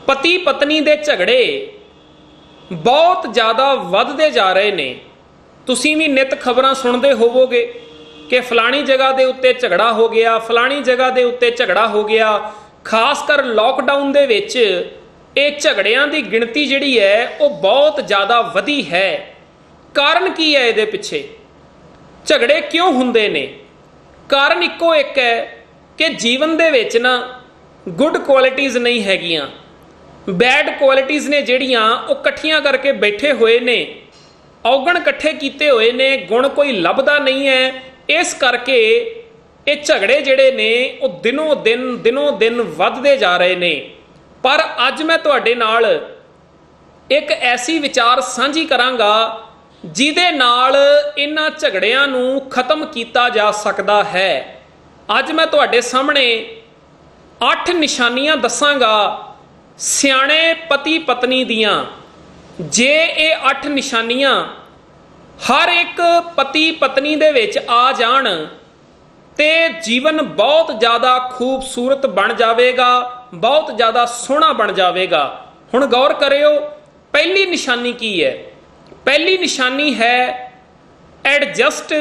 पति पत्नी दे झगड़े बहुत ज़्यादा वधदे जा रहे ने। तुसीं भी नित खबरां सुणदे होवोगे कि फलानी जगह के उत्ते झगड़ा हो गया, फलानी जगह के उत्ते झगड़ा हो गया। खासकर लॉकडाउन दे विच ये झगड़ियां की गिणती जिहड़ी है वो बहुत ज़्यादा वधी है। कारण की है इहदे पिछे? झगड़े क्यों हुंदे ने? कारण इक्को एक है कि जीवन दे विच ना गुड क्वालिटीज़ नहीं हैगियां, बैड क्वालिटीज़ ने जिहड़ियां वो इकट्ठियां करके बैठे हुए ने, औगण इकट्ठे कीते हुए ने, गुण कोई लभदा नहीं है। इस करके ये झगड़े जिहड़े ने वो दिनों दिन वधदे जा रहे ने। पर अज मैं तुहाडे नाल एक ऐसी विचार साझी करांगा जिहदे नाल इन्हां झगड़ियां नूं खत्म कीता जा सकदा है। अज मैं तुहाडे सामने 8 निशानियां दसांगा सियाणे पति पत्नी दियां। जे ये 8 निशानियां हर एक पति पत्नी दे विच आ जाण ते जीवन बहुत ज़्यादा खूबसूरत बन जाएगा, बहुत ज़्यादा सोहना बन जाएगा। हुण गौर करियो, पहली निशानी की है? पहली निशानी है एडजस्ट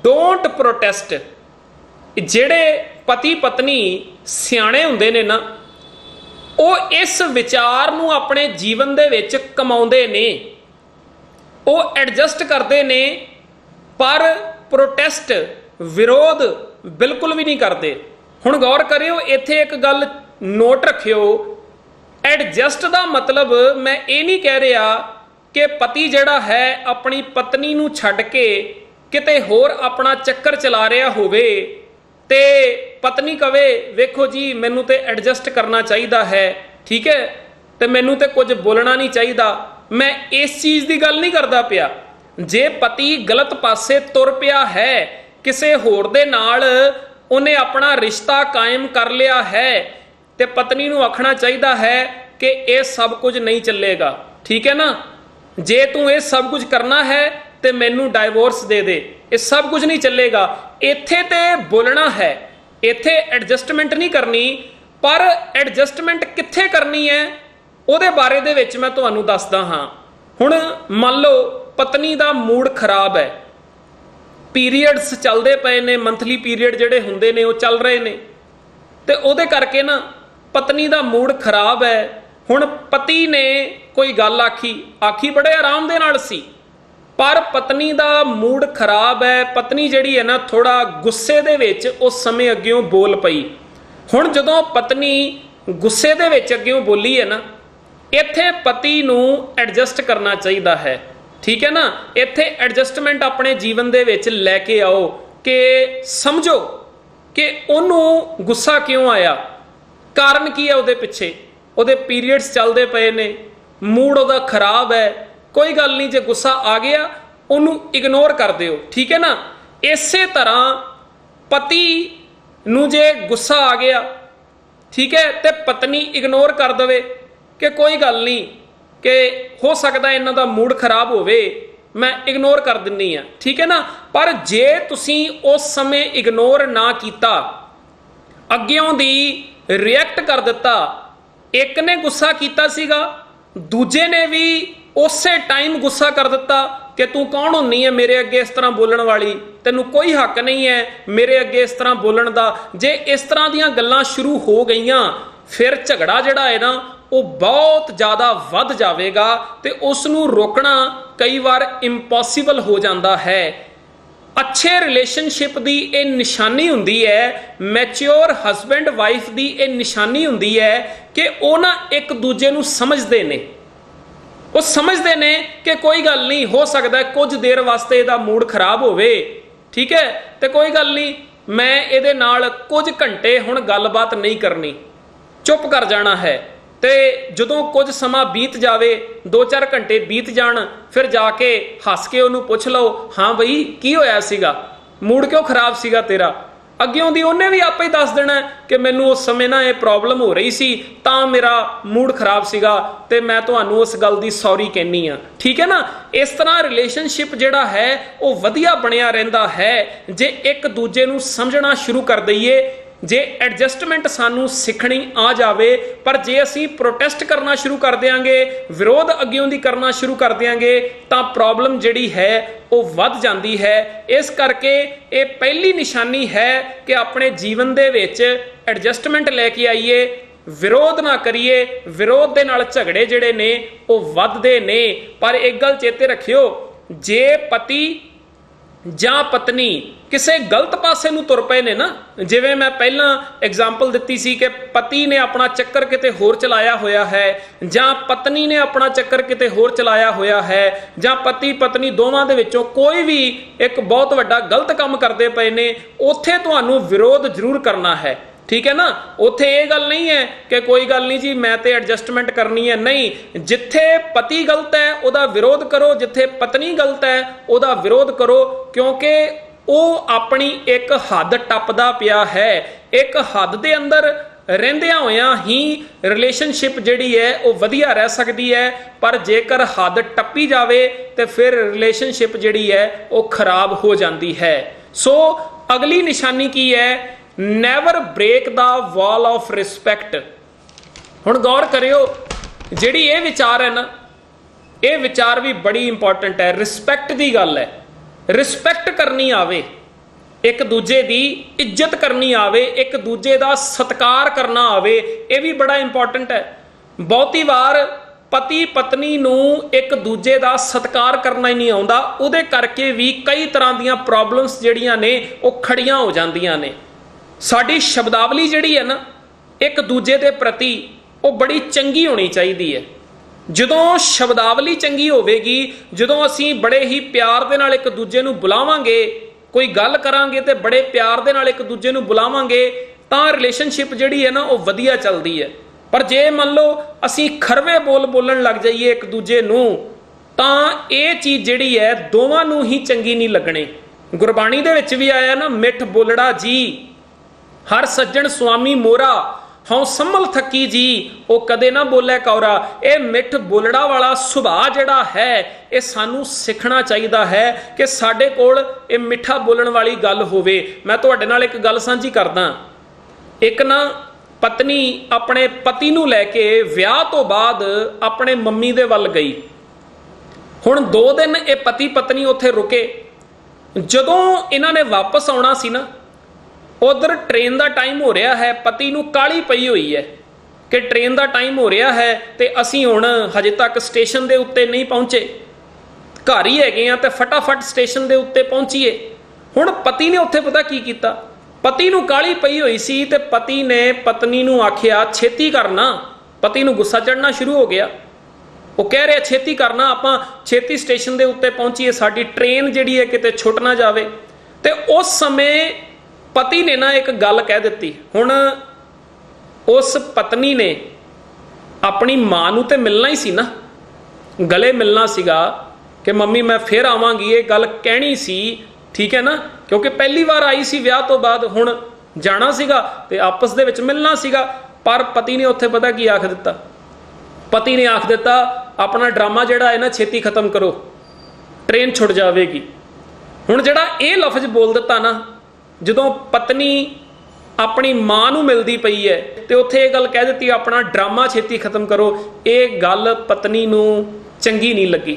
डोंट प्रोटेस्ट। जिहड़े पति पत्नी सियाणे हुंदे ने ना वो इस विचार नूं अपने जीवन दे विच कमाउंदे ने, वो एडजस्ट करते ने, पर प्रोटेस्ट विरोध बिल्कुल भी नहीं करते। हुण गौर करियो, इत्थे एक गल नोट रखियो, एडजस्ट का मतलब मैं ये नहीं कह रहा कि पति जिहड़ा है अपनी पत्नी नूं छड्ड के किते होर अपना चक्कर चला रहा होवे ते पत्नी कवे वेखो जी मैनू तो एडजस्ट करना चाहिए है, ठीक है, तो मैनू तो कुछ बोलना नहीं चाहिए। मैं इस चीज़ की गल नहीं करता पिया। जे पति गलत पासे तुर पिया है, किसी होर दे नाल उन्हें अपना रिश्ता कायम कर लिया है, तो पत्नी नूं आखना चाहिए है कि यह सब कुछ नहीं चलेगा, ठीक है ना। जे तू ये सब कुछ करना है तो मैनू डाइवोर्स दे दे, ये सब कुछ नहीं चलेगा। इत्थे ते बोलना है, इत्थे एडजस्टमेंट नहीं करनी। पर एडजस्टमेंट कित्थे करनी है उहदे बारे दे विच मैं तुहानूं दसदा हां। हुण मान लो पत्नी दा मूड खराब है, पीरीयड्स चलदे पए ने, मंथली पीरीयड जिहड़े हुंदे ने वो चल रहे ने, ते उहदे करके ना पत्नी दा मूड खराब है। हुण पति ने कोई गल आखी बड़े आराम दे नाल सी, पर पत्नी दा मूड खराब है, पत्नी जिहड़ी है ना थोड़ा गुस्से दे विच उस समय अग्गियों बोल पई। हुण जदों पत्नी गुस्से दे विच अग्गियों बोली है ना, इत्थे पति नूं एडजस्ट करना चाहिए है, ठीक है ना। इत्थे एडजस्टमेंट अपने जीवन दे विच लैके आओ कि समझो कि उन्होंने गुस्सा क्यों आया, कारण की है उहदे पिछे। उहदे पीरीयड्स चलते पे ने, मूड उहदा खराब है, कोई गल नहीं, जे गुस्सा आ गया उन्होंने इग्नोर कर दिओ, ठीक है ना। इसे तरह पति नूं जे गुस्सा आ गया, ठीक है, तो पत्नी इग्नोर कर दे कि कोई गल नहीं, कि हो सकता इन्हां दा मूड खराब होवे, मैं इग्नोर कर दिन्नी आ, ठीक है ना। पर जे तुसीं उस समय इग्नोर ना कीता, अग्गियों दी रिएक्ट कर दिता, एक ने गुस्सा कीता सीगा, दूजे ने भी उस टाइम गुस्सा कर दिता कि तू कौन होनी है मेरे अगे इस तरह बोलण वाली, तैनू कोई हक नहीं है मेरे अगे इस तरह बोलण दा। जे इस तरह दीयां गल्लां शुरू हो गईयां, फिर झगड़ा जिहड़ा है ना वो बहुत ज़्यादा वध जाएगा, तो उसनू रोकना कई बार इंपॉसिबल हो जाता है। अच्छे रिलेशनशिप की यह निशानी हुंदी है, मैच्योर हसबैंड वाइफ की यह निशानी हुंदी है कि वो ना एक दूजे नू समझते ने, वो समझते ने कि कोई गल नहीं, हो सकता है कुछ देर वास्ते इहदा मूड खराब होवे, ठीक है, तो कोई गल नहीं, मैं इहदे नाल कुछ घंटे हुण गलबात नहीं करनी, चुप कर जाना है। तो जदों कुछ समा बीत जाए, 2-4 घंटे बीत जाण, फिर जाके हस के उन्होंने पूछ लो, हाँ बई की होया सीगा, मूड क्यों खराब सीगा तेरा। अग्यों दी उन्हें भी आपे ही दस देना कि मैनू उस समय ना ये प्रॉब्लम हो रही सी, तां मेरा मूड खराब सीगा, ते मैं तुहानू उस गल दी सॉरी कहनी आ, ठीक है ना। इस तरह रिलेशनशिप जिहड़ा है वो वधिया बनिया रहिंदा है जे एक दूजे नू समझना शुरू कर दईए। जे एडजस्टमेंट सानू सिखनी आ जावे, पर जे असी प्रोटेस्ट करना शुरू कर देंगे, विरोध अग्यों दी करना शुरू कर देंगे, तो प्रॉब्लम जिहड़ी है वो वध जाती है। इस करके ये पहली निशानी है कि अपने जीवन दे विच एडजस्टमेंट लैके आइए, विरोध ना करिए। विरोध दे नाल झगड़े जिहड़े ने वो वधदे ने। पर एक गल चेते रखियो, जे पति जां पत्नी किसी गलत पासे नूं तुर पए ने ना, जिवें मैं पहला एग्जाम्पल दित्ती सी कि पति ने अपना चक्कर किते होर चलाया होया है, जां पत्नी ने अपना चक्कर किते होर चलाया होया है, जां पति पत्नी दोवां दे विचों कोई भी एक बहुत वड्डा गलत काम करदे पए ने, उत्थे तुहानूं विरोध जरूर करना है। ठीक है ना, उत्थे ये गल नहीं है कि कोई गल नहीं जी मैं तो एडजस्टमेंट करनी है, नहीं। जिथे पति गलत है उहदा विरोध करो, जिथे पत्नी गलत है उहदा विरोध करो, क्योंकि वो अपनी एक हद टपदा पिया है। एक हद दे अंदर रहंदियां होइयां ही रिलेशनशिप जिहड़ी है वो वधिया रह सकदी है, पर जेकर हद टप्पी जावे तो फिर रिलेशनशिप जिहड़ी है वो खराब हो जाती है। सो अगली निशानी की है, never break the wall of respect. हुण गौर करियो, जिहड़ी ये विचार है ना, ये विचार भी बड़ी इंपॉर्टेंट है। रिस्पैक्ट की गल है, रिस्पैक्ट करनी आवे, एक दूजे की इज्जत करनी आवे, एक दूजे का सत्कार करना आवे, ये भी बड़ा इंपॉर्टेंट है। बहुती बार पति पत्नी नूं एक दूजे का सत्कार करना ही नहीं आउंदा, उहदे करके भी कई तरह दीयां प्रॉब्लम्स जिहड़ियां ने वो खड़ियां हो जांदियां ने। साडी शब्दावली जिहड़ी है ना एक दूजे के प्रति वो बड़ी चंगी होनी चाहिए है। जदों शब्दावली चंगी होवेगी, जदों असीं बड़े ही प्यार दे नाल एक दूजे नूं बुलावांगे, कोई गल करांगे तो बड़े प्यार दे नाल एक दूजे नूं बुलावांगे, तां रिलेशनशिप जिहड़ी है ना वो वधिया चलदी है। पर जे मान लो असीं खरवे बोल बोलण लग जाइए एक दूजे नूं, तां ये चीज़ जिहड़ी है दोवां नूं ही चंगी नहीं लगणी। गुरबाणी दे विच भी आया ना, मिठ बोलड़ा जी हर सज्जण स्वामी मोरा, हौं संभल थकी जी वो कदे ना बोले कौरा। ये मिठ बोलड़ा वाला सुभाव जिहड़ा है ये सानू सीखना चाहिए है कि साडे कोल ये मिठा बोलण वाली गल होवे। मैं तुहाडे नाल एक गल सांझी करदा। एक ना पत्नी अपने पति नूं लैके विआह तो बाद अपने मम्मी दे वल गई। हुण 2 दिन ये पति पत्नी उत्थे रुके। जदों इन्हां ने वापस आउणा सी ना, उधर ट्रेन का टाइम हो रहा है, पति नूं काली पई हुई है कि ट्रेन का टाइम हो रहा है तो असीं हुण हजे तक स्टेशन के उत्ते नहीं पहुंचे, घर ही हैगे आ, तो फटाफट स्टेशन के उत्ते पहुंचीए। हुण पति ने उत्थे पता की कीता, पति नूं काली पई हुई सी ते पति ने पत्नी नूं आखिया छेती करना। पति नूं गुस्सा चढ़ना शुरू हो गया, वो कह रहा छेती करना, आपां छेती स्टेशन के उत्ते पहुंचीए, साडी ट्रेन जिहड़ी है किते छुट ना जावे। ते उस समय पति ने ना एक गल कह दी। हुण उस पत्नी ने अपनी मां नूं ते मिलना ही सी ना, गले मिलना सीगा कि मम्मी मैं फिर आवांगी, ये गल कहनी सी, ठीक है ना, क्योंकि पहली बार आई सी विआह तो बाद, हुण जाना सीगा ते आपस दे विच मिलना सीगा। पर पति ने उत्थे पता की आख दिता, पति ने आख दिता अपना ड्रामा जिहड़ा है ना छेती खत्म करो, ट्रेन छुट जाएगी। हुण जिहड़ा ये लफ्ज बोल दिता ना, जदों पत्नी अपनी मां नूं मिलदी पई है तो उत्थे ये गल कह दी अपना ड्रामा छेती खत्म करो, ये गल पत्नी नूं चंगी नहीं लगी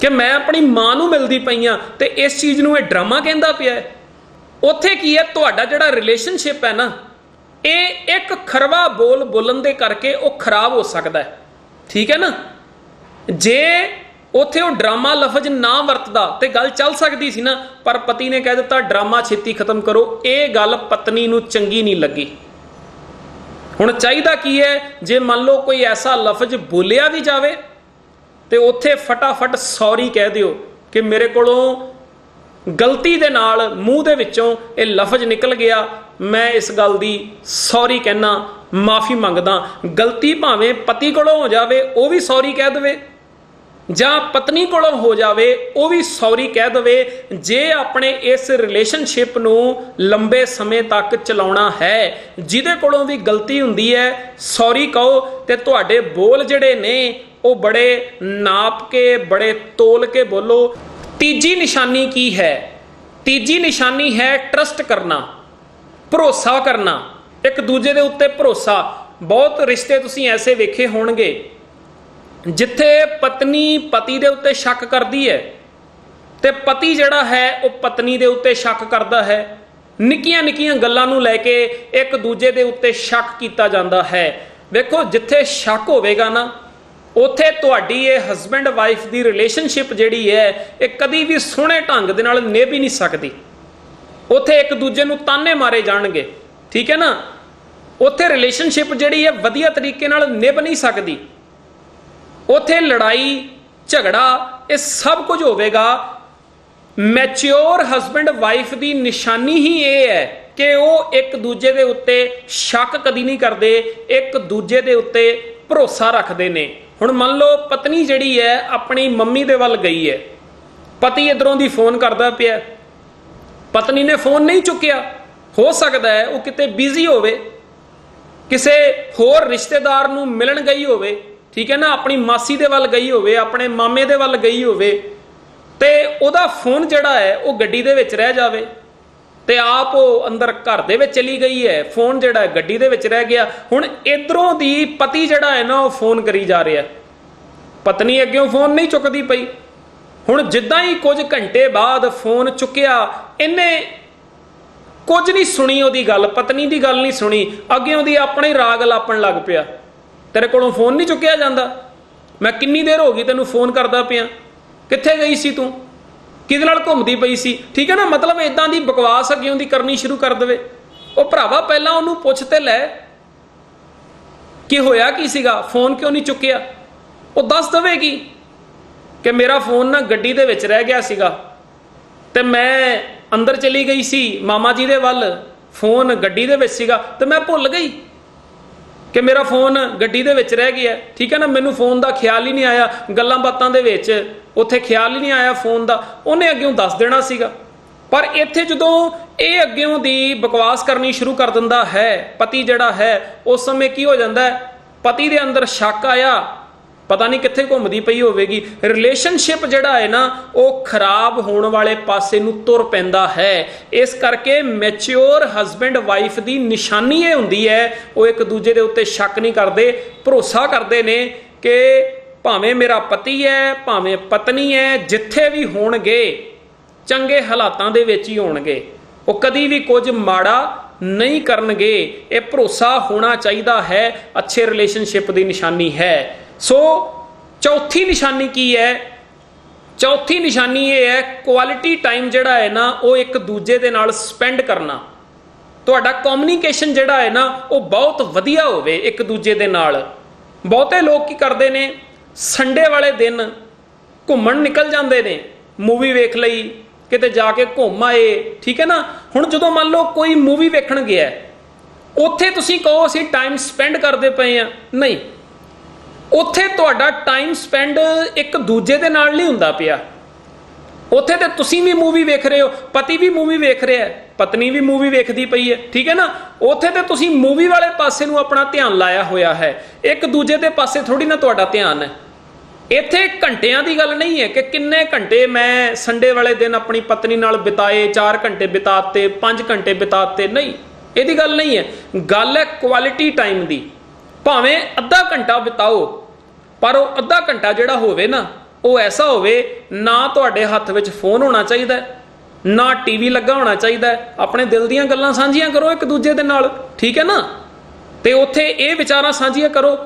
कि मैं अपनी मां नूं मिलदी पई हां ते इस चीज़ नूं ये ड्रामा कहंदा पिया है। उत्थे की है, तुहाडा जिहड़ा रिलेशनशिप है ना, ये एक खरवा बोल बोलन दे करके वो खराब हो सकता है। ठीक है ना, जे उत्थे वो ड्रामा लफज ना वरतदा ते गल चल सकती सी ना, पर पति ने कह दिता ड्रामा छेती खत्म करो, ये गल पत्नी नूं चंगी नहीं लगी। हुण चाहिदा की है, जे मान लो कोई ऐसा लफज बोलिया भी जावे तो उत्थे फटाफट सॉरी कह दिओ कि मेरे कोलों गलती दे नाल मूँह दे विचों ये लफज निकल गया, मैं इस गल दी सॉरी कहना, माफ़ी मंगदा। गलती भावें पति कोलों हो जावे वो भी सॉरी कह देवे, जां पत्नी कोलों हो जावे वो भी सॉरी कह दवे। जे अपने इस रिलेशनशिप नूं लंबे समय तक चलाउणा है, जिहदे कोलों भी गलती हुंदी है सॉरी कहो, ते तुहाडे बोल जिहड़े ने वो बड़े नाप के बड़े तोल के बोलो। तीजी निशानी की है? तीजी निशानी है ट्रस्ट करना। ਭਰੋਸਾ ਕਰਨਾ, ਇੱਕ ਦੂਜੇ ਦੇ ਉੱਤੇ ਭਰੋਸਾ। ਬਹੁਤ ਰਿਸ਼ਤੇ ਤੁਸੀਂ ਐਸੇ ਵੇਖੇ ਹੋਣਗੇ ਜਿੱਥੇ ਪਤਨੀ ਪਤੀ ਦੇ ਉੱਤੇ ਸ਼ੱਕ ਕਰਦੀ ਹੈ ਤੇ ਪਤੀ ਜਿਹੜਾ ਹੈ ਉਹ ਪਤਨੀ ਦੇ ਉੱਤੇ ਸ਼ੱਕ ਕਰਦਾ ਹੈ। ਨਿੱਕੀਆਂ ਨਿੱਕੀਆਂ ਗੱਲਾਂ ਨੂੰ ਲੈ ਕੇ ਇੱਕ ਦੂਜੇ ਦੇ ਉੱਤੇ ਸ਼ੱਕ ਕੀਤਾ ਜਾਂਦਾ ਹੈ। ਵੇਖੋ, ਜਿੱਥੇ ਸ਼ੱਕ ਹੋਵੇਗਾ ਨਾ, ਉੱਥੇ ਤੁਹਾਡੀ ਇਹ ਹਸਬੈਂਡ ਵਾਈਫ ਦੀ ਰਿਲੇਸ਼ਨਸ਼ਿਪ ਜਿਹੜੀ ਹੈ ਇਹ ਕਦੀ ਵੀ ਸੋਹਣੇ ਢੰਗ ਦੇ ਨਾਲ ਨਿਭ ਹੀ ਨਹੀਂ ਸਕਦੀ। ਉੱਥੇ ਇੱਕ ਦੂਜੇ ਨੂੰ ਤਾਨੇ ਮਾਰੇ ਜਾਣਗੇ, ਠੀਕ ਹੈ ਨਾ। ਉੱਥੇ ਰਿਲੇਸ਼ਨਸ਼ਿਪ ਜਿਹੜੀ ਹੈ ਵਧੀਆ ਤਰੀਕੇ ਨਾਲ ਨਿਭ ਨਹੀਂ ਸਕਦੀ। ਉੱਥੇ ਲੜਾਈ ਝਗੜਾ ਇਹ ਸਭ ਕੁਝ ਹੋਵੇਗਾ। ਮੈਚਿਓਰ ਹਸਬੈਂਡ ਵਾਈਫ ਦੀ ਨਿਸ਼ਾਨੀ ਹੀ ਇਹ ਹੈ ਕਿ ਉਹ ਇੱਕ ਦੂਜੇ ਦੇ ਉੱਤੇ ਸ਼ੱਕ ਕਦੀ ਨਹੀਂ ਕਰਦੇ, ਇੱਕ ਦੂਜੇ ਦੇ ਉੱਤੇ ਭਰੋਸਾ ਰੱਖਦੇ ਨੇ। ਹੁਣ ਮੰਨ ਲਓ ਪਤਨੀ ਜਿਹੜੀ ਹੈ ਆਪਣੀ ਮੰਮੀ ਦੇ ਵੱਲ ਗਈ ਹੈ, ਪਤੀ ਇਧਰੋਂ ਦੀ ਫੋਨ ਕਰਦਾ ਪਿਆ, ਪਤਨੀ ਨੇ ਫੋਨ ਨਹੀਂ ਚੁੱਕਿਆ। ਹੋ ਸਕਦਾ ਹੈ ਉਹ ਕਿਤੇ ਬਿਜ਼ੀ ਹੋਵੇ, ਕਿਸੇ ਹੋਰ ਰਿਸ਼ਤੇਦਾਰ ਨੂੰ ਮਿਲਣ ਗਈ ਹੋਵੇ, ਠੀਕ ਹੈ ਨਾ, ਆਪਣੀ ਮਾਸੀ ਦੇ ਵੱਲ ਗਈ ਹੋਵੇ, ਆਪਣੇ ਮਾਮੇ ਦੇ ਵੱਲ ਗਈ ਹੋਵੇ, ਤੇ ਉਹਦਾ ਫੋਨ ਜਿਹੜਾ ਹੈ ਉਹ ਗੱਡੀ ਦੇ ਵਿੱਚ ਰਹਿ ਜਾਵੇ ਤੇ ਆਪ ਉਹ ਅੰਦਰ ਘਰ ਦੇ ਵਿੱਚ ਚਲੀ ਗਈ ਹੈ, ਫੋਨ ਜਿਹੜਾ ਹੈ ਗੱਡੀ ਦੇ ਵਿੱਚ ਰਹਿ ਗਿਆ। ਹੁਣ ਇਧਰੋਂ ਦੀ ਪਤੀ ਜਿਹੜਾ ਹੈ ਨਾ ਉਹ ਫੋਨ ਕਰੀ ਜਾ ਰਿਹਾ, ਪਤਨੀ ਅੱਗਿਓਂ ਫੋਨ ਨਹੀਂ ਚੁੱਕਦੀ ਪਈ। ਹੁਣ ਜਿੱਦਾਂ ਹੀ ਕੁਝ ਘੰਟੇ ਬਾਅਦ ਫੋਨ ਚੁੱਕਿਆ, ਇਹਨੇ ਕੁਝ ਨਹੀਂ ਸੁਣੀ, ਉਹਦੀ ਗੱਲ, ਪਤਨੀ ਦੀ ਗੱਲ ਨਹੀਂ ਸੁਣੀ, ਅੱਗਿਓਂ ਦੀ ਆਪਣਾ ਹੀ ਰਾਗ ਲਾਪਣ ਲੱਗ ਪਿਆ। ਤੇਰੇ ਕੋਲੋਂ ਫੋਨ ਨਹੀਂ ਚੁੱਕਿਆ ਜਾਂਦਾ, ਮੈਂ ਕਿੰਨੀ ਦੇਰ ਹੋ ਗਈ ਤੈਨੂੰ ਫੋਨ ਕਰਦਾ ਪਿਆ, ਕਿੱਥੇ ਗਈ ਸੀ ਤੂੰ, ਕਿਹਦੇ ਨਾਲ ਘੁੰਮਦੀ ਪਈ ਸੀ, ਠੀਕ ਹੈ ਨਾ। ਮਤਲਬ ਇਦਾਂ ਦੀ ਬਕਵਾਸ ਅੱਗਿਓਂ ਦੀ ਕਰਨੀ ਸ਼ੁਰੂ ਕਰ ਦੇਵੇ। ਉਹ ਭਰਾਵਾ ਪਹਿਲਾਂ ਉਹਨੂੰ ਪੁੱਛ ਤੇ ਲੈ ਕਿ ਹੋਇਆ ਕੀ ਸੀਗਾ, ਫੋਨ ਕਿਉਂ ਨਹੀਂ ਚੁੱਕਿਆ। ਉਹ ਦੱਸ ਦੇਵੇਗੀ ਕਿ ਮੇਰਾ ਫੋਨ ਨਾ ਗੱਡੀ ਦੇ ਵਿੱਚ ਰਹਿ ਗਿਆ ਸੀਗਾ ਤੇ ਮੈਂ ਅੰਦਰ ਚਲੀ ਗਈ ਸੀ ਮਾਮਾ ਜੀ ਦੇ ਵੱਲ, ਫੋਨ ਗੱਡੀ ਦੇ ਵਿੱਚ ਸੀਗਾ ਤੇ ਮੈਂ ਭੁੱਲ ਗਈ ਕਿ ਮੇਰਾ ਫੋਨ ਗੱਡੀ ਦੇ ਵਿੱਚ ਰਹਿ ਗਿਆ, ਠੀਕ ਹੈ ਨਾ। ਮੈਨੂੰ ਫੋਨ ਦਾ ਖਿਆਲ ਹੀ ਨਹੀਂ ਆਇਆ, ਗੱਲਾਂ ਬਾਤਾਂ ਦੇ ਵਿੱਚ ਉੱਥੇ ਖਿਆਲ ਹੀ ਨਹੀਂ ਆਇਆ ਫੋਨ ਦਾ, ਉਹਨੇ ਅੱਗਿਓਂ ਦੱਸ ਦੇਣਾ ਸੀਗਾ। ਪਰ ਇੱਥੇ ਜਦੋਂ ਇਹ ਅੱਗਿਓਂ ਦੀ ਬਕਵਾਸ ਕਰਨੀ ਸ਼ੁਰੂ ਕਰ ਦਿੰਦਾ ਹੈ ਪਤੀ ਜਿਹੜਾ ਹੈ, ਉਸ ਸਮੇਂ ਕੀ ਹੋ ਜਾਂਦਾ ਹੈ, ਪਤੀ ਦੇ ਅੰਦਰ ਸ਼ੱਕ ਆਇਆ, ਪਤਾ ਨਹੀਂ ਕਿੱਥੇ ਘੁੰਮਦੀ ਪਈ ਹੋਵੇਗੀ। ਰਿਲੇਸ਼ਨਸ਼ਿਪ ਜਿਹੜਾ ਹੈ ਨਾ ਉਹ ਖਰਾਬ ਹੋਣ ਵਾਲੇ ਪਾਸੇ ਨੂੰ ਤੁਰ ਪੈਂਦਾ ਹੈ। ਇਸ ਕਰਕੇ ਮੈਚਿਓਰ ਹਸਬੈਂਡ ਵਾਈਫ ਦੀ ਨਿਸ਼ਾਨੀ ਇਹ ਹੁੰਦੀ ਹੈ, ਉਹ ਇੱਕ ਦੂਜੇ ਦੇ ਉੱਤੇ ਸ਼ੱਕ ਨਹੀਂ ਕਰਦੇ, ਭਰੋਸਾ ਕਰਦੇ ਨੇ ਕਿ ਭਾਵੇਂ ਮੇਰਾ ਪਤੀ ਹੈ ਭਾਵੇਂ ਪਤਨੀ ਹੈ, ਜਿੱਥੇ ਵੀ ਹੋਣਗੇ ਚੰਗੇ ਹਾਲਾਤਾਂ ਦੇ ਵਿੱਚ ਹੀ ਹੋਣਗੇ, ਉਹ ਕਦੀ ਵੀ ਕੁਝ ਮਾੜਾ ਨਹੀਂ ਕਰਨਗੇ। ਇਹ ਭਰੋਸਾ ਹੋਣਾ ਚਾਹੀਦਾ ਹੈ, ਅੱਛੇ ਰਿਲੇਸ਼ਨਸ਼ਿਪ ਦੀ ਨਿਸ਼ਾਨੀ ਹੈ। ਸੋ ਚੌਥੀ ਨਿਸ਼ਾਨੀ ਕੀ ਹੈ? ਚੌਥੀ ਨਿਸ਼ਾਨੀ ਇਹ ਹੈ ਕੁਆਲਿਟੀ ਟਾਈਮ ਜਿਹੜਾ ਹੈ ਨਾ ਉਹ ਇੱਕ ਦੂਜੇ ਦੇ ਨਾਲ ਸਪੈਂਡ ਕਰਨਾ। ਤੁਹਾਡਾ ਕਮਿਊਨੀਕੇਸ਼ਨ ਜਿਹੜਾ ਹੈ ਨਾ ਉਹ ਬਹੁਤ ਵਧੀਆ ਹੋਵੇ ਇੱਕ ਦੂਜੇ ਦੇ ਨਾਲ। ਬਹੁਤੇ ਲੋਕ ਕੀ ਕਰਦੇ ਨੇ, ਸੰਡੇ ਵਾਲੇ ਦਿਨ ਘੁੰਮਣ ਨਿਕਲ ਜਾਂਦੇ ਨੇ, ਮੂਵੀ ਵੇਖ ਲਈ, ਕਿਤੇ ਜਾ ਕੇ ਘੁੰਮ ਆਏ, ਠੀਕ ਹੈ ਨਾ। ਹੁਣ ਜਦੋਂ ਮੰਨ ਲਓ ਕੋਈ ਮੂਵੀ ਵੇਖਣ ਗਿਆ, ਉੱਥੇ ਤੁਸੀਂ ਕਹੋ ਅਸੀਂ ਟਾਈਮ ਸਪੈਂਡ ਕਰਦੇ ਪਏ ਆ, ਨਹੀਂ, ਉੱਥੇ ਤੁਹਾਡਾ ਟਾਈਮ ਸਪੈਂਡ ਇੱਕ ਦੂਜੇ ਦੇ ਨਾਲ ਨਹੀਂ ਹੁੰਦਾ ਪਿਆ। ਉੱਥੇ ਤੇ ਤੁਸੀਂ ਵੀ ਮੂਵੀ ਵੇਖ ਰਹੇ ਹੋ, ਪਤੀ ਵੀ ਮੂਵੀ ਵੇਖ ਰਿਹਾ ਹੈ, ਪਤਨੀ ਵੀ ਮੂਵੀ ਵੇਖਦੀ ਪਈ ਹੈ, ਠੀਕ ਹੈ ਨਾ। ਉੱਥੇ ਤੇ ਤੁਸੀਂ ਮੂਵੀ ਵਾਲੇ ਪਾਸੇ ਨੂੰ ਆਪਣਾ ਧਿਆਨ ਲਾਇਆ ਹੋਇਆ ਹੈ, ਇੱਕ ਦੂਜੇ ਦੇ ਪਾਸੇ ਥੋੜੀ ਨਾ ਤੁਹਾਡਾ ਧਿਆਨ ਹੈ। ਇੱਥੇ ਘੰਟਿਆਂ ਦੀ ਗੱਲ ਨਹੀਂ ਹੈ ਕਿ ਕਿੰਨੇ ਘੰਟੇ ਮੈਂ ਸੰਡੇ ਵਾਲੇ ਦਿਨ ਆਪਣੀ ਪਤਨੀ ਨਾਲ ਬਿਤਾਏ, 4 ਘੰਟੇ ਬਿਤਾਤੇ, 5 ਘੰਟੇ ਬਿਤਾਤੇ, ਨਹੀਂ, ਇਹਦੀ ਗੱਲ ਨਹੀਂ ਹੈ। ਗੱਲ ਹੈ ਕੁਆਲਿਟੀ ਟਾਈਮ ਦੀ। ਭਾਵੇਂ ਅੱਧਾ ਘੰਟਾ ਬਿਤਾਓ, ਪਰ ਉਹ ਅੱਧਾ ਘੰਟਾ ਜਿਹੜਾ ਹੋਵੇ ਨਾ ਉਹ ਐਸਾ ਹੋਵੇ ਨਾ ਤੁਹਾਡੇ ਹੱਥ ਵਿੱਚ ਫੋਨ ਹੋਣਾ ਚਾਹੀਦਾ, ਨਾ ਟੀਵੀ ਲੱਗਾ ਹੋਣਾ ਚਾਹੀਦਾ। ਆਪਣੇ ਦਿਲ ਦੀਆਂ ਗੱਲਾਂ ਸਾਂਝੀਆਂ ਕਰੋ ਇੱਕ ਦੂਜੇ ਦੇ ਨਾਲ, ਠੀਕ ਹੈ ਨਾ। ਤੇ ਉੱਥੇ ਇਹ ਵਿਚਾਰਾਂ ਸਾਂਝੀਆਂ ਕਰੋ,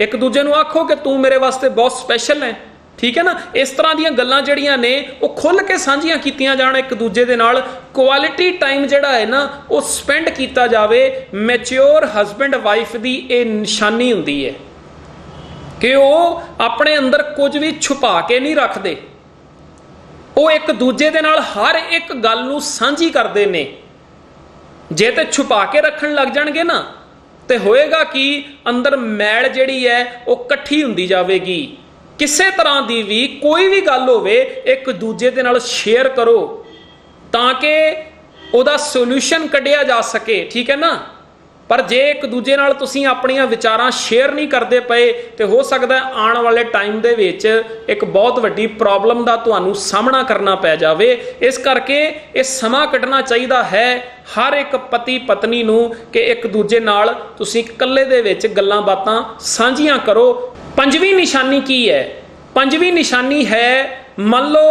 ਇੱਕ ਦੂਜੇ ਨੂੰ ਆਖੋ ਕਿ ਤੂੰ ਮੇਰੇ ਵਾਸਤੇ ਬਹੁਤ ਸਪੈਸ਼ਲ ਹੈ, ਠੀਕ ਹੈ ਨਾ। ਇਸ ਤਰ੍ਹਾਂ ਦੀਆਂ ਗੱਲਾਂ ਜਿਹੜੀਆਂ ਨੇ ਉਹ ਖੁੱਲ੍ਹ ਕੇ ਸਾਂਝੀਆਂ ਕੀਤੀਆਂ ਜਾਣ ਇੱਕ ਦੂਜੇ ਦੇ ਨਾਲ। ਕੁਆਲਿਟੀ ਟਾਈਮ ਜਿਹੜਾ ਹੈ ਨਾ ਉਹ ਸਪੈਂਡ ਕੀਤਾ ਜਾਵੇ। ਮੈਚਿਓਰ ਹਸਬੈਂਡ ਵਾਈਫ ਦੀ ਇਹ ਨਿਸ਼ਾਨੀ ਹੁੰਦੀ ਹੈ ਕਿ ਉਹ ਆਪਣੇ ਅੰਦਰ ਕੁਝ ਵੀ ਛੁਪਾ ਕੇ ਨਹੀਂ ਰੱਖਦੇ, ਉਹ ਇੱਕ ਦੂਜੇ ਦੇ ਨਾਲ ਹਰ ਇੱਕ ਗੱਲ ਨੂੰ ਸਾਂਝੀ ਕਰਦੇ ਨੇ। ਜੇ ਤੇ ਛੁਪਾ ਕੇ ਰੱਖਣ ਲੱਗ ਜਾਣਗੇ ਨਾ ਤੇ ਹੋਏਗਾ ਕਿ ਅੰਦਰ ਮੈਲ ਜਿਹੜੀ ਹੈ ਉਹ ਇਕੱਠੀ ਹੁੰਦੀ ਜਾਵੇਗੀ। ਕਿਸੇ ਤਰ੍ਹਾਂ ਦੀ ਵੀ ਕੋਈ ਵੀ ਗੱਲ ਹੋਵੇ ਇੱਕ ਦੂਜੇ ਦੇ ਨਾਲ ਸ਼ੇਅਰ ਕਰੋ ਤਾਂ ਕਿ ਉਹਦਾ ਸੋਲੂਸ਼ਨ ਕੱਢਿਆ ਜਾ ਸਕੇ, ਠੀਕ ਹੈ ਨਾ। पर जे एक दूजे नाल तुसीं अपणियां विचारां शेयर नहीं करते पे तो हो सकता है आने वाले टाइम दे विच एक बहुत वड्डी प्रॉब्लम का तुहानूं सामना करना पै जावे। इस करके ये समा कढना चाहिदा है हर एक पति पत्नी नूं कि एक दूजे नाल तुसीं कल्ले दे विच गल्लां बातां सांझियां करो। पंजवीं निशानी की है? पंजवीं निशानी है, मान लो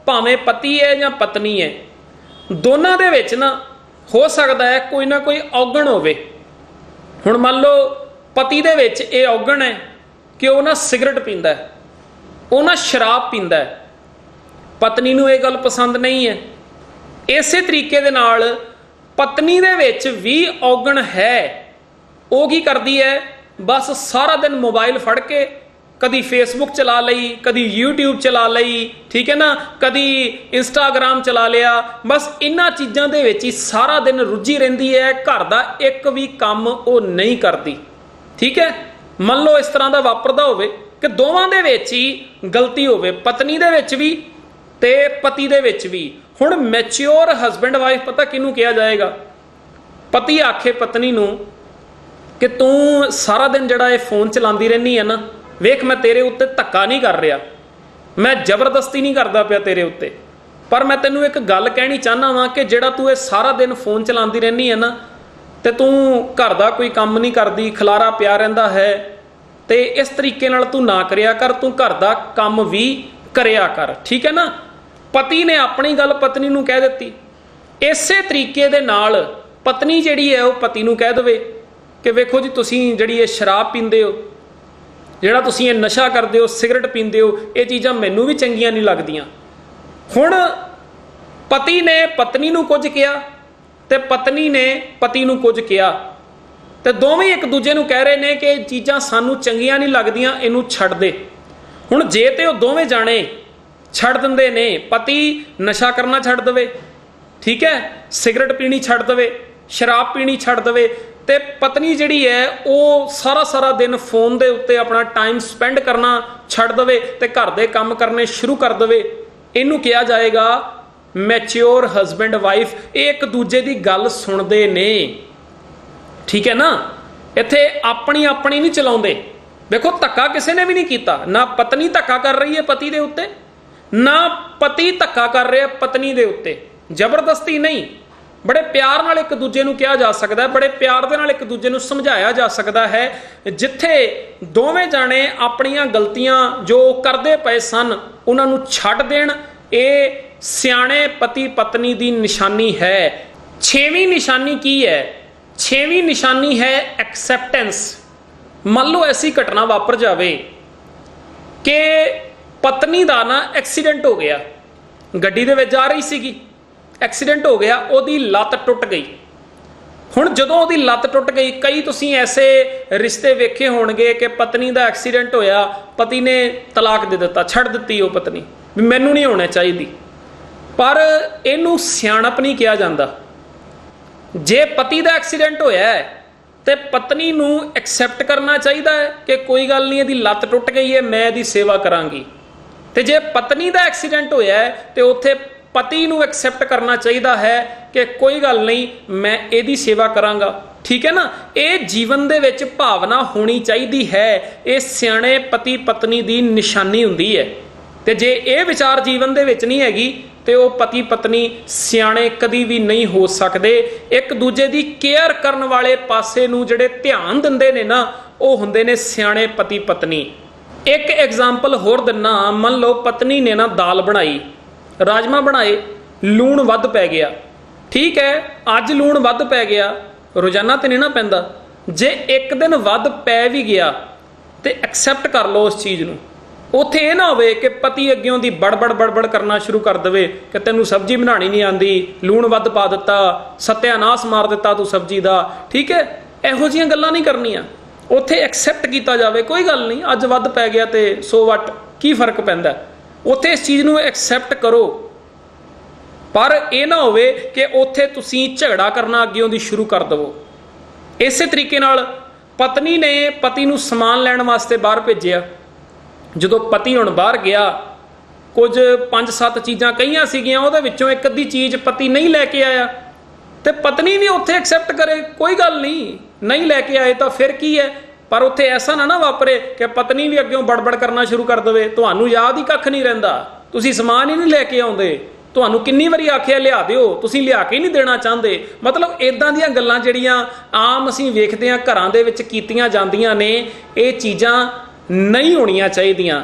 भावें पति है या पत्नी है, दोनों दे विच ना हो सकता है कोई ना कोई औगण होवे। हुण मान लो पति दे विच ये औगण है कि वह ना सिगरट पींदा है, वह ना शराब पींदा है, पत्नी नूं ये गल पसंद नहीं है। इसे तरीके दे नाल पत्नी दे विच भी औगण है, वो की करदी है, बस सारा दिन मोबाइल फड़ के कदी फेसबुक चला लई, कदी यूट्यूब चला लई, ठीक है ना, कदी इंस्टाग्राम चला लिया, बस इन्हां चीज़ों दे विच ही सारा दिन रुझी रहिंदी है, घर दा एक भी काम वो नहीं करती। ठीक है, मान लो इस तरह का वापरदा होवे कि दोवां दे विच ही गलती होवे, पत्नी दे विच भी ते पति दे विच भी। हुण मैच्योर हसबैंड वाइफ पता किहनूं कहा जाएगा? पति आखे पत्नी नूं कि तू सारा दिन जिहड़ा ये फोन चलाती रहनी है ना, वेख मैं तेरे उत्ते धक्का नहीं कर रहा, मैं जबरदस्ती नहीं करता पिया तेरे उत्ते, पर मैं तेनों एक गल कहनी चाहना वा कि जिहड़ा तू ये सारा दिन फोन चलाती रहनी है ना, ते तू घर दा कोई काम नहीं करती, खलारा पिया रहिंदा है, ते इस तरीके नाल तू ना करिया कर, तू घर दा काम भी करिया कर। ठीक है ना, पति ने अपनी गल पत्नी नूं कह दित्ती। इसे तरीके दे नाल पत्नी जिहड़ी है वो पति नूं कह देवे कि वेखो जी तुसीं जिहड़ी ये शराब पींदे हो, जिहड़ा तुसीं ये नशा करदे हो, सिगरट पींदे हो, ये चीज़ां मैनूं भी चंगियां नहीं लगदियां। हुण पति ने पत्नी नूं कुछ कहा ते पत्नी ने पति नूं कुछ कहा, ते दोवें एक दूजे नूं कह रहे ने कि चीज़ां सानूं चंगियां नहीं लगदियां, इहनूं छड्ड दे। हुण जे ते वो दोवें जाणे छड्ड दिंदे ने, पति नशा करना छड्ड देवे, ठीक है, सिगरट पीनी छड्ड देवे, शराब पीनी छड्ड देवे, ते पत्नी जिहड़ी है वो सारा सारा दिन फोन दे उत्ते अपना टाइम स्पेंड करना छड्ड देवे ते घर दे काम करने शुरू कर देवे, इनू कहा जाएगा मैच्योर हसबैंड वाइफ एक दूजे की गल सुनते ने। ठीक है ना, इत्थे अपनी अपनी नहीं चलाउंदे। देखो धक्का किसी ने भी नहीं किया, ना पत्नी धक्का कर रही है पति दे उत्ते, ना पति धक्का कर रहा है पत्नी दे उत्ते, जबरदस्ती नहीं, बड़े प्यार नाल एक दूजे नूं कहा जा सकता है, बड़े प्यार दे नाल एक दूजे नूं समझाया जा सकता है। जिथे दोवें जाने अपनियां गलतियां जो करदे पए सन उन्हां नूं छड्ड देण, ये सियाणे पति पत्नी दी निशानी है। छेवीं निशानी की है? छेवीं निशानी है एक्सेप्टेंस। मान लो ऐसी घटना वापर जावे कि पत्नी दा ना एक्सीडेंट हो गया, गड्डी दे विच जा रही सीगी, एक्सीडेंट हो गया, ओदी लत्त टुट गई। हुण जदों ओदी लत्त टुट गई, कई तुसीं ऐसे रिश्ते वेखे होणगे कि पत्नी दा एक्सीडेंट होया, पति ने तलाक दे दिता, छड्ड दित्ती वो पत्नी भी मैनूं नहीं होना चाहिदी, पर इहनूं सियाणप नहीं कहा जांदा। जे पति दा एक्सीडेंट होया है ते पत्नी नूं एक्सैप्ट करना चाहिदा है कि कोई गल नहीं, इहदी लत्त टुट गई है, मैं इहदी सेवा करांगी। ते जे पत्नी दा एक्सीडेंट होया है ते उत्थे पति नूं एक्सैप्ट करना चाहिदा है कि कोई गल नहीं, मैं इहदी सेवा करांगा। ठीक है ना, ये जीवन दे विच भावना होनी चाहिदी है, ये सियाणे पति पत्नी दी निशानी हुंदी है। ते जे ये विचार जीवन दे विच नहीं हैगी ते वो पति पत्नी सियाणे कदी भी नहीं हो सकते। एक दूजे की केयर करन वाले पासे नूं जिहड़े ध्यान दिंदे ने ना, वो हुंदे ने सियाणे पति पत्नी। एक एग्जाम्पल होर दिना, मान लो पत्नी ने ना दाल बनाई, राजमा बनाए, लूण वध पै गया। ठीक है, अज लूण वध पै गया, रोजाना तो नहीं ना पैंदा, जे एक दिन वध पै भी गया तो एक्सैप्ट कर लो उस चीज़ नूं। उत्थे ये ना होवे कि पति अग्यों दी बड़बड़ बड़बड़ करना शुरू कर देवे कि तैनूं सब्जी बनानी नहीं आंदी, लूण वध पा दिता, सत्यानाश मार दिता तू सब्जी दा। ठीक है, इहो जिहियां गल्लां नहीं करनियां, उत्थे एक्सैप्ट किया जावे, कोई गल नहीं, अज वध पै गया तो सो वट की फर्क पैंदा, उत्थे इस चीज़ नूं एक्सैप्ट करो। पर यह ना होवे कि उत्थे तुसीं झगड़ा करना अग्यों दी शुरू कर दवो। इसे तरीके नाल पत्नी ने पति नूं समान लैण वास्ते बाहर भेजिया, जदों पति हुण बाहर गया, कुछ 5-7 चीज़ां कईयां सीगियां, उहदे विचों एक अद्धी चीज़ पति नहीं लैके आया, तो पत्नी भी उत्थे एक्सैप्ट करे, कोई गल नहीं, नहीं लैके आए तो फिर की है। पर उत्थे ऐसा ना वापरे कि पत्नी भी अग्गों बड़बड़ करना शुरू कर देवे, तुहानू याद ही कख नहीं रहिंदा, तुसीं समान ही नहीं लैके आउंदे, तुहानू किन्नी वारी आखिया लिया दिओ, तुसीं लिया के नहीं देना चाहते। मतलब इदां दीयां गल्लां जिहड़ियां आम असीं वेखदे हां घरां दे विच कीतीआं जांदियां ने, ये चीज़ां नहीं होणीआं चाहीदियां।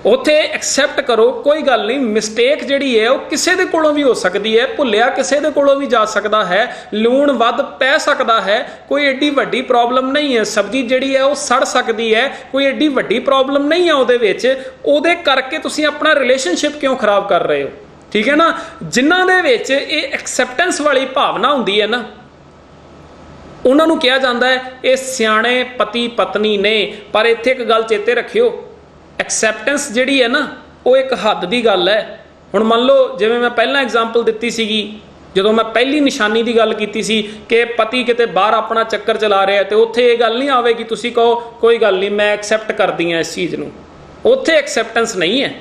उत्थे एक्सैप्ट करो, कोई गल नहीं, मिसटेक जिहड़ी है वह किसी दे कोलों भी हो सकती है, भुलिया किसी दे कोलों भी जा सकता है, लूण वध पै सकता है, कोई एड्डी वड्डी प्रॉब्लम नहीं है। सब्जी जिहड़ी है वह सड़ सकती है, कोई एड्डी वड्डी प्रॉब्लम नहीं है उहदे विच। उहदे करके तुसीं अपना रिलेशनशिप क्यों खराब कर रहे हो? ठीक है ना। जिन्हां दे विच ये एक्सैप्टेंस वाली भावना हुंदी है ना, उन्हां नूं कहा जांदा है ये सियाणे पति पत्नी ने। पर इत्थे एक गल चेते रखियो, एक्सैप्टेंस जिहड़ी है ना वो एक हद की गल है। हुण मान लो जिवें मैं पहला एग्जाम्पल दित्ती सीगी, जदों मैं पहली निशानी की गल कीती सी कि पति किते बाहर अपना चक्कर चला रहा है, तो उत्थे ये गल नहीं आवेगी तुसीं कहो कोई गल नहीं मैं एक्सैप्ट करदी हां इस चीज़ नूं, उत्थे एक्सैप्टेंस नहीं है।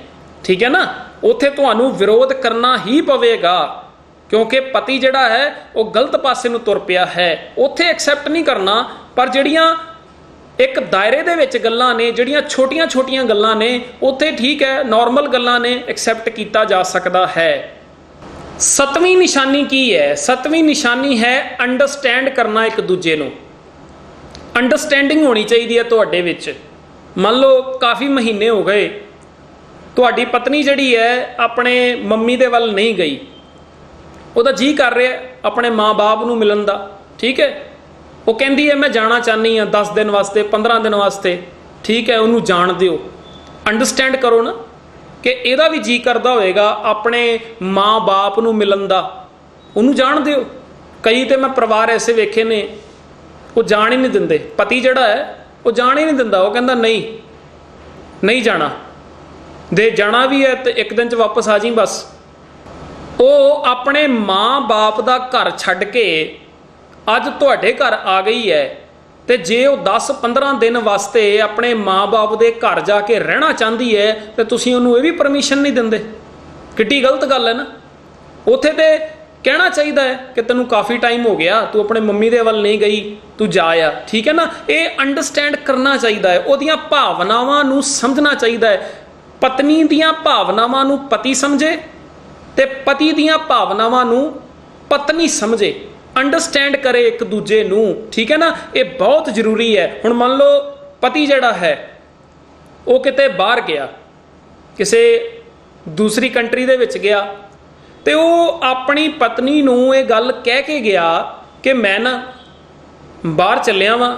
ठीक है ना। उत्थे तुहानूं विरोध करना ही पवेगा, क्योंकि पति जिहड़ा है वो गलत पासे नूं तुर पिया है, उत्थे एक्सैप्ट नहीं करना। पर जिहड़ियां एक दायरे दे विच गल्लां ने, जिहड़ियां छोटियां छोटियां गल्लां ने, उत्थे ठीक है, नॉर्मल गल्लां ने, एक्सैप्ट किया जा सकता है। सतवीं निशानी की है? सतवीं निशानी है अंडरस्टैंड करना एक दूजे नूं। अंडरस्टैंडिंग होनी चाहिए है तुहाडे विच। मान लो काफ़ी महीने हो गए तुहाडी पत्नी जिहड़ी है अपने मम्मी दे वल नहीं गई, ਉਹਦਾ जी कर रहा है अपने माँ बाप नूं मिलन दा, ठीक है, वो कहती है मैं जाना चाहनी हाँ 10 दिन वास्ते 15 दिन वास्ते, ठीक है, उन्होंने जान दिओ। अंडरस्टैंड करो ना कि ਇਹਦਾ भी जी करता होएगा अपने माँ बाप नूं मिलन दा, उन्होंने जान दिओ। कई तो मैं परिवार ऐसे वेखे ने वो जान ही नहीं दिंदे, पति जिहड़ा है वो जान ही नहीं दिंदा, वो कहंदा नहीं नहीं जाना, दे जाना भी है तो एक दिन च वापस आ जी बस। वो अपने माँ बाप का घर छड्ड के अज तुहाडे घर आ गई है, तो जे वो 10-15 दिन वास्ते अपने माँ बाप के घर जाके रहना चाहती है तो तुसीं उन्होंने ये भी परमिशन नहीं देंदे। किड्डी गलत गल है ना। उत्थे तो कहना चाहिए है कि तेनों काफ़ी टाइम हो गया तू अपने मम्मी दे वल नहीं गई, तू जाया, ठीक है ना। ये अंडरस्टैंड करना चाहिए है, उहदियां भावनावां नूं समझना चाहिए है। पत्नी दियां भावनावां नूं पति समझे ते पति दियां भावनावां नूं पत्नी समझे, अंडरस्टैंड करे एक दूजे नूं, ठीक है ना। ये बहुत जरूरी है। हुण मान लो पति जिहड़ा है वो किते बाहर गया, किसी दूसरी कंट्री दे विच गया, ते वो अपनी पत्नी नूं ये गल कह के गया कि मैं ना बाहर चलिया वां,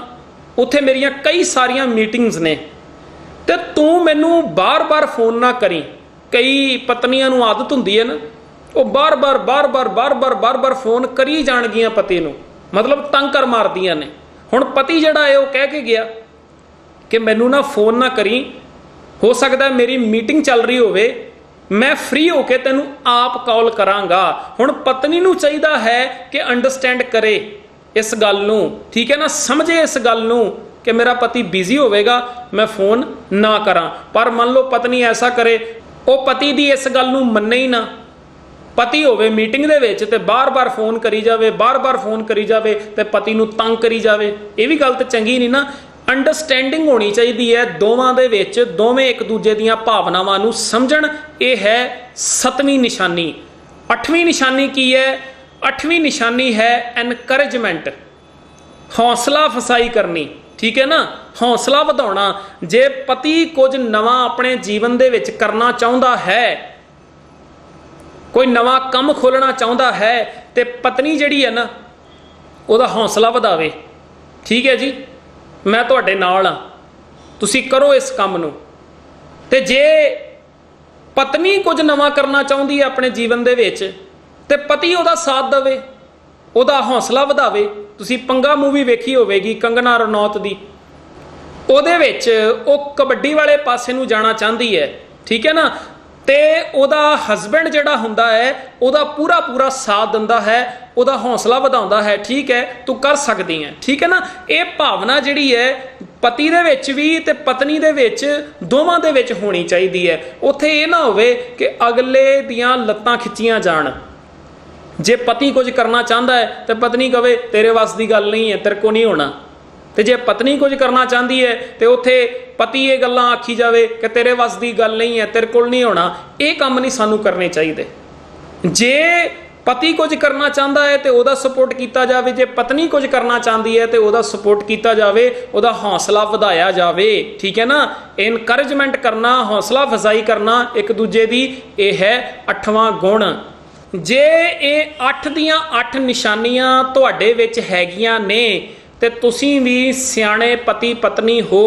उत्थे मेरियां कई सारियां मीटिंग्स ने, ते तू मैनू बार बार फोन ना करी। कई पत्नियां नूं आदत हुंदी है ना, वो बार बार फोन करी जाणगियां पति नूं, मतलब तंग कर मारदियां ने। हुण पति जिहड़ा है वो कह के गया कि मैनू ना फोन ना करी, हो सकता है मेरी मीटिंग चल रही होवे, मैं फ्री होके तेनू आप कॉल करांगा। हुण पत्नी नूं चाहिदा है कि अंडरस्टैंड करे इस गल नूं, ठीक है ना, समझे इस गल नूं कि मेरा पति बिजी होवेगा, मैं फोन ना करा। पर मान लो पत्नी ऐसा करे, वो पति दी इस गल नूं मन्ने ही ना, पति होवे मीटिंग दे विच ते बार बार फोन करी जावे, बार बार फोन करी जावे ते पति नूं तंग करी जावे, ये भी गल ते चंगी नहीं ना। अंडरस्टैंडिंग होनी चाहिए है दोवां दे विच, दोवें एक दूजे दीयां भावनावां नूं समझण। ये है 7वीं निशानी। 8वीं निशानी की है? 8वीं निशानी है एनकरेजमेंट, हौसला फसाई करनी, ठीक है ना, हौसला वधाउणा। जे पति कुछ नवां अपने जीवन दे विच करना चाहुंदा है, कोई नवां काम खोलना चाहुंदा है, ते पत्नी जिहड़ी है ना उहदा हौसला वधावे, ठीक है जी, मैं तुहाडे नाल हां, तुसीं करो इस काम नूं। ते जे पत्नी कुछ नवां करना चाहुंदी है अपने जीवन दे विच, ते पति उहदा साथ देवे, उहदा हौसला वधावे। तुसीं पंगा मूवी वेखी होवेगी कंगना रनौत दी, ਉਹਦੇ ਵਿੱਚ ਉਹ कबड्डी वाले पासे ਨੂੰ जाना चाहती है, ठीक है ना, ਤੇ ਉਹਦਾ ਹਸਬੈਂਡ ਜਿਹੜਾ ਹੁੰਦਾ ਹੈ ਉਹਦਾ ਪੂਰਾ ਪੂਰਾ ਸਾਥ ਦਿੰਦਾ ਹੈ, ਉਹਦਾ ਹੌਸਲਾ ਵਧਾਉਂਦਾ ਹੈ, ਠੀਕ ਹੈ ਤੂੰ ਕਰ ਸਕਦੀ ਹੈ, ਠੀਕ ਹੈ ਨਾ। ਇਹ ਭਾਵਨਾ ਜਿਹੜੀ ਹੈ ਪਤੀ ਦੇ ਵਿੱਚ ਵੀ ਤੇ ਪਤਨੀ ਦੇ ਵਿੱਚ, ਦੋਵਾਂ ਦੇ ਵਿੱਚ ਹੋਣੀ ਚਾਹੀਦੀ ਹੈ। ਉੱਥੇ ਇਹ ਨਾ ਹੋਵੇ ਕਿ ਅਗਲੇ ਦੀਆਂ ਲੱਤਾਂ ਖਿੱਚੀਆਂ ਜਾਣ, जे पति कुछ करना चाहता है तो पत्नी कहे तेरे वस की गल नहीं है, तेरे को नहीं होना। तो जे पत्नी कुछ करना चाहती है तो उत्थे पति ये गल्लां आखी जावे कि तेरे वस की गल नहीं है, तेरे को नहीं होना। ये काम नहीं सानू करने चाहिए। जे पति कुछ करना चाहता है तो वह सपोर्ट किया जाए, जे पत्नी कुछ करना चाहती है तो वह सपोर्ट किया जाए, वह हौसला वधाया जाए। ठीक है ना। इनकरेजमेंट करना, हौसला अफजाई करना एक दूजे की, यह है 8वां गुण। जे ये 8 दियां 8 निशानियां तुहाडे विच हैगियां ने ते तुसीं भी सियाणे पति पत्नी हो,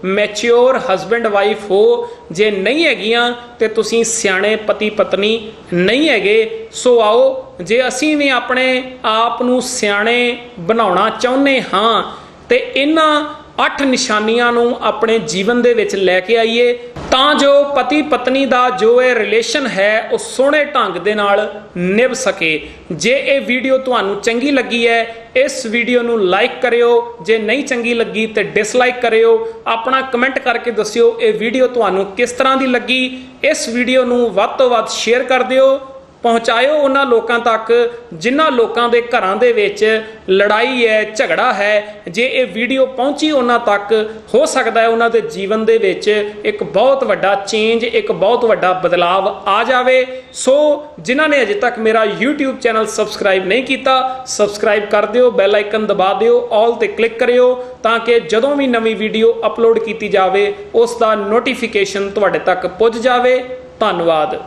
मैच्योर हसबैंड वाइफ हो। जे नहीं हैगियां ते तुसीं सियाणे पति पत्नी नहीं हैगे। सो आओ जे असीं भी अपने आप नूं सियाणे बनाउणा चाहुंदे हां ते इन्हां 8 निशानियां नूं अपने जीवन दे विच लैके आईए, ਤਾਂ ਜੋ ਪਤੀ ਪਤਨੀ ਦਾ ਜੋ ਇਹ ਰਿਲੇਸ਼ਨ ਹੈ ਉਹ ਸੋਹਣੇ ਢੰਗ ਦੇ ਨਾਲ ਨਿਭ ਸਕੇ। ਜੇ ਇਹ ਵੀਡੀਓ ਤੁਹਾਨੂੰ ਚੰਗੀ ਲੱਗੀ ਹੈ, ਇਸ ਵੀਡੀਓ ਨੂੰ ਲਾਈਕ ਕਰਿਓ, ਜੇ ਨਹੀਂ ਚੰਗੀ ਲੱਗੀ ਤੇ ਡਿਸਲਾਈਕ ਕਰਿਓ। ਆਪਣਾ ਕਮੈਂਟ ਕਰਕੇ ਦੱਸਿਓ ਇਹ ਵੀਡੀਓ ਤੁਹਾਨੂੰ ਕਿਸ ਤਰ੍ਹਾਂ ਦੀ ਲੱਗੀ। ਇਸ ਵੀਡੀਓ ਨੂੰ ਵੱਧ ਤੋਂ ਵੱਧ ਸ਼ੇਅਰ ਕਰ ਦਿਓ, पहुँचाओ उन्होंने लोगों तक जिन्हों लोगों के घरों के विच लड़ाई है, झगड़ा है। जे ये वीडियो पहुँची उन्होंने तक, हो सकता है उन्होंने जीवन के विच एक बहुत वड्डा चेंज, एक बहुत वड्डा बदलाव आ जाए। सो जिन्होंने अजे तक मेरा YouTube चैनल सबसक्राइब नहीं किया, सबसक्राइब कर दिओ, बैल आइकन दबा दिओ, ऑल ते क्लिक करियो ताकि जदों भी नवी वीडियो अपलोड की जाए उसका नोटिफिकेशन तुहाडे तक पुज जाए। धन्यवाद।